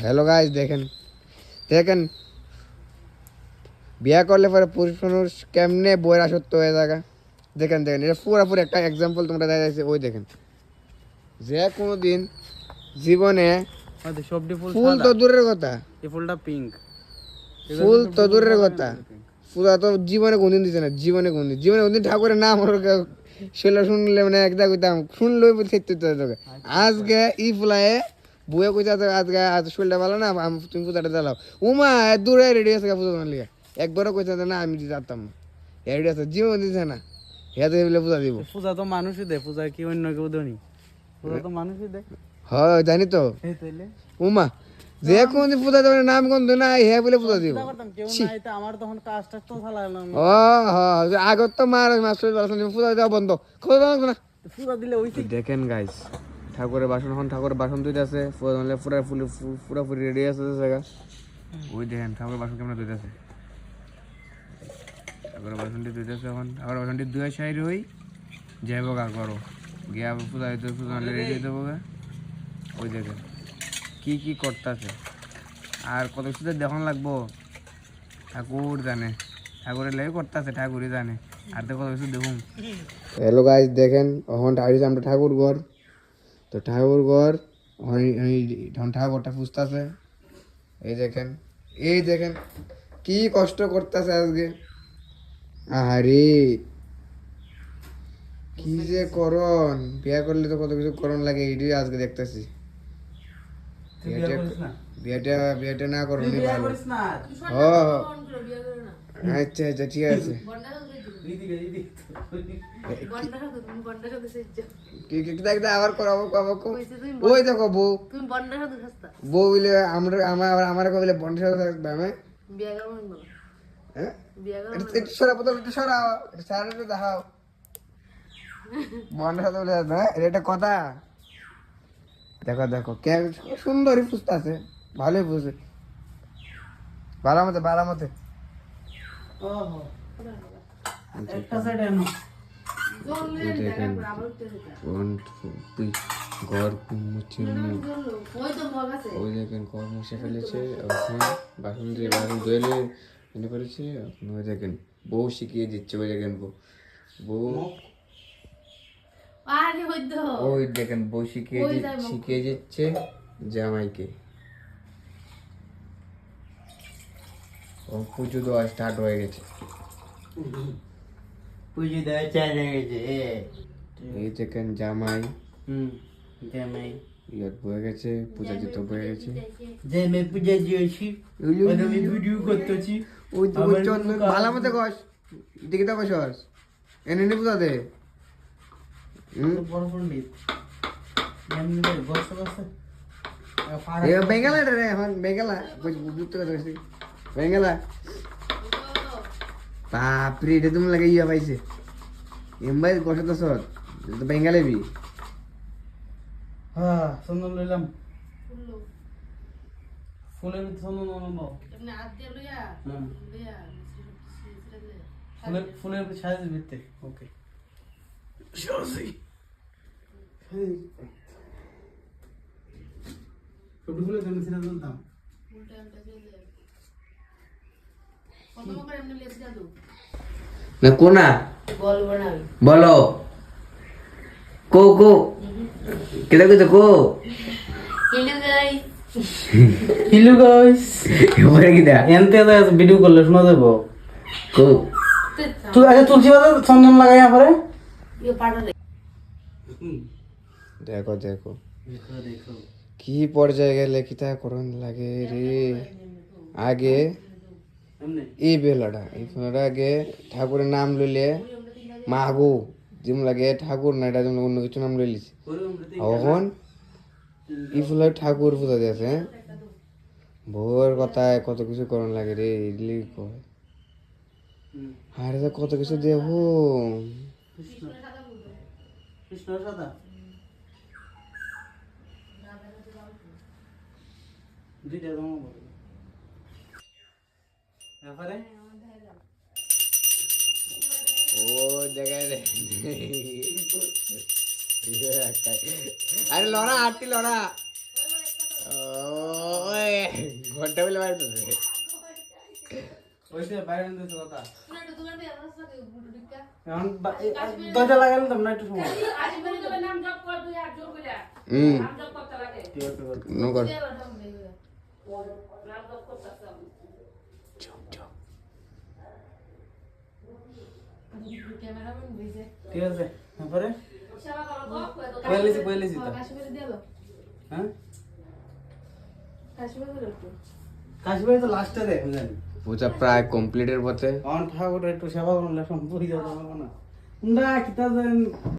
Hello guys, দেখেন দেখেন বিয়া করলে পরে পুরুষ মানুষ কেমনে বইয়ের আসক্ত হয়ে থাকা। দেখেন দেখেন এটা পুরোপুরি একটা এক্সাম্পল তোমরা দেখা যাচ্ছে। ওই দেখেন, যে কোনো দিন জীবনে সবটি ফুল ফুল তো দূরের কথা, এই ফুলটা পিঙ্ক, ফুল তো দূরের কথা, ফুলা তো জীবনে কোনদিন দিছে না। জীবনে কোনদিন ঠাকুরের নাম সেটা শুনলে মানে একটা কইতাম, শুনলেই থাকতে তোকে। আজকে ই ফুলায় বউয়ে কইতে আজকে আজ শরীরটা ভালো না, তুমি পূজাটা জ্বালাও। উমা দূরে রেডি আছে পূজা তোমার লিগে। একবারও কইতে না আমি দিতে পারতাম না, রেডি আছে, জীবন দিছে না। হেতে বলে পূজা দিব। পূজা তো মানুষই দেয়, পূজা কি অন্য কেউ দেয়নি, পূজা তো মানুষই দেয়। হয় জানি তো। এই তাইলে উমা যে কোন পূজা দেবে নাম কোন না, হে বলে পূজা দিব। করতাম কেউ নাই তো, আমার তখন কাজটা তো চালালাম। ও আগত তো মাছ পূজা দেওয়া বন্ধ, খোঁজা না। পূজা দিলে ওই দেখেন গাইস, ঠাকুরের বাসন এখন ঠাকুরের বাসন ধুইতে আছে, পুরাপুরি রেডি আছে জায়গা। ওই দেখেন ঠাকুরের বাসন কেমন ধুইতেছে, ঠাকুরের বাসনটি ধুইতেছে। এখন ঠাকুরের বাসনটি ধুয়ে সাইড হই যাইব গা করো গিয়া পূজা হইতে, পূজা হলে রেডি হইতে হবে। ওই দেখেন কি কি করতেছে, আর কত কিছু দেখন লাগবো ঠাকুর জানে, ঠাকুরের লেগে করতেছে ঠাকুরই জানে, আর তো কত কিছু দেখুন। হ্যালো গাইস, দেখেন এখন আসছি আমরা ঠাকুর ঘর। তো ঠাকুর ঘর এখন ঠাকুরটা পুষতেছে। এই দেখেন কি কষ্ট করতেছে আজকে। আরে কি যে করণ, বিয়া করলে তো কত কিছু করণ লাগে, এইটাই আজকে দেখতেছি। বিয়েটা না করো নি ভালো। ও আচ্ছা আচ্ছা ঠিক আছে। আবার করো ওই দেখো বউ বউ বলে আমরা আমার বলে বন্ড দামে সরা পথ সরাও সারা দেখাও বন্ড বলে না, এটা কথা। দেখো দেখো কে সুন্দরই পুষতে আছে, ভালোই পুষে, বারামতে বারামতে। ঘর মুছে ওই দেখেন ঘর মুছে ফেলেছে, এখন বাসন দিয়ে বাসন ধুয়ে এনে ফেলেছে। এখন ওই দেখেন বউ শিখিয়ে দিচ্ছে, ওই দেখেন বউ ওই দেখেন বউ শিখিয়ে দিচ্ছে জামাইকে। ও পুজো দেওয়া স্টার্ট হয়ে গেছে, পুজো দেওয়া চালু হয়ে গেছে। এই দেখেন জামাই জামাই ইয়ত বয়ে গেছে, পূজা দিতে বয়ে গেছে। জামাই পূজা দিয়েছি, আমি ভিডিও করতেছি। ওই তো চন্দন ভালো মতো কস দিকে তো কস এনে নি পূজা দে। বড় পণ্ডিত এমনি বসে বসে বেঙ্গালা রে, এখন বেঙ্গালা যুক্ত কথা কইছি বেঙ্গালা। বাপরে এটা তুমি লাগে ইয়া পাইছে এমবাই কষ্ট তো সর তো বেঙ্গালে বি। হ্যাঁ চন্দন লইলাম, ফুলের চন্দন নাও, ফুলের সাইজ ভিত্তি। ওকে সাজি ছোট ফুলে তুমি সিনা দাম না কোনা বলো কো কো কেটা কইতো কো হ্যালো গাইস এবারে কি দা এনতে ভিডিও করলে শোনা যাবো। কো তুই আগে তুলসী পাতা চন্দন লাগাইয়া পরে দেখো দেখো কি পর্যায়ে গেলে কি তা করন লাগে রে। আগে এই বেলাটা আগে ঠাকুরের নাম লইলে মাগো যেমন লাগে ঠাকুর না, এটা যেমন অন্য কিছু নাম লইলিস। এখন ই ফুলে ঠাকুর পূজা দিয়েছে, বউয়ের কথায় কত কিছু করন লাগে রে। ইডলি কয় আরে তো কত কিছু দেখো। কৃষ্ণ সাদা দুইটা রঙ বলে তারপরে ও জায়গায় রে আরে লড়া আটটি লড়া ওই ঘন্টা বলে বাইরে ওইসে বাইরে দিতে কথা এখন দরজা লাগাইলাম তো না একটু সময় নগর ঠিক আছে তারপরে কইলেছি তো হ্যাঁ কাশিবাড়ি তো লাস্টে রে জানি পূজা প্রায় কমপ্লিটের পথে অন ঠাকুর একটু সেবা করলে সম্পূর্ণ যাবে না না কিতা জানেন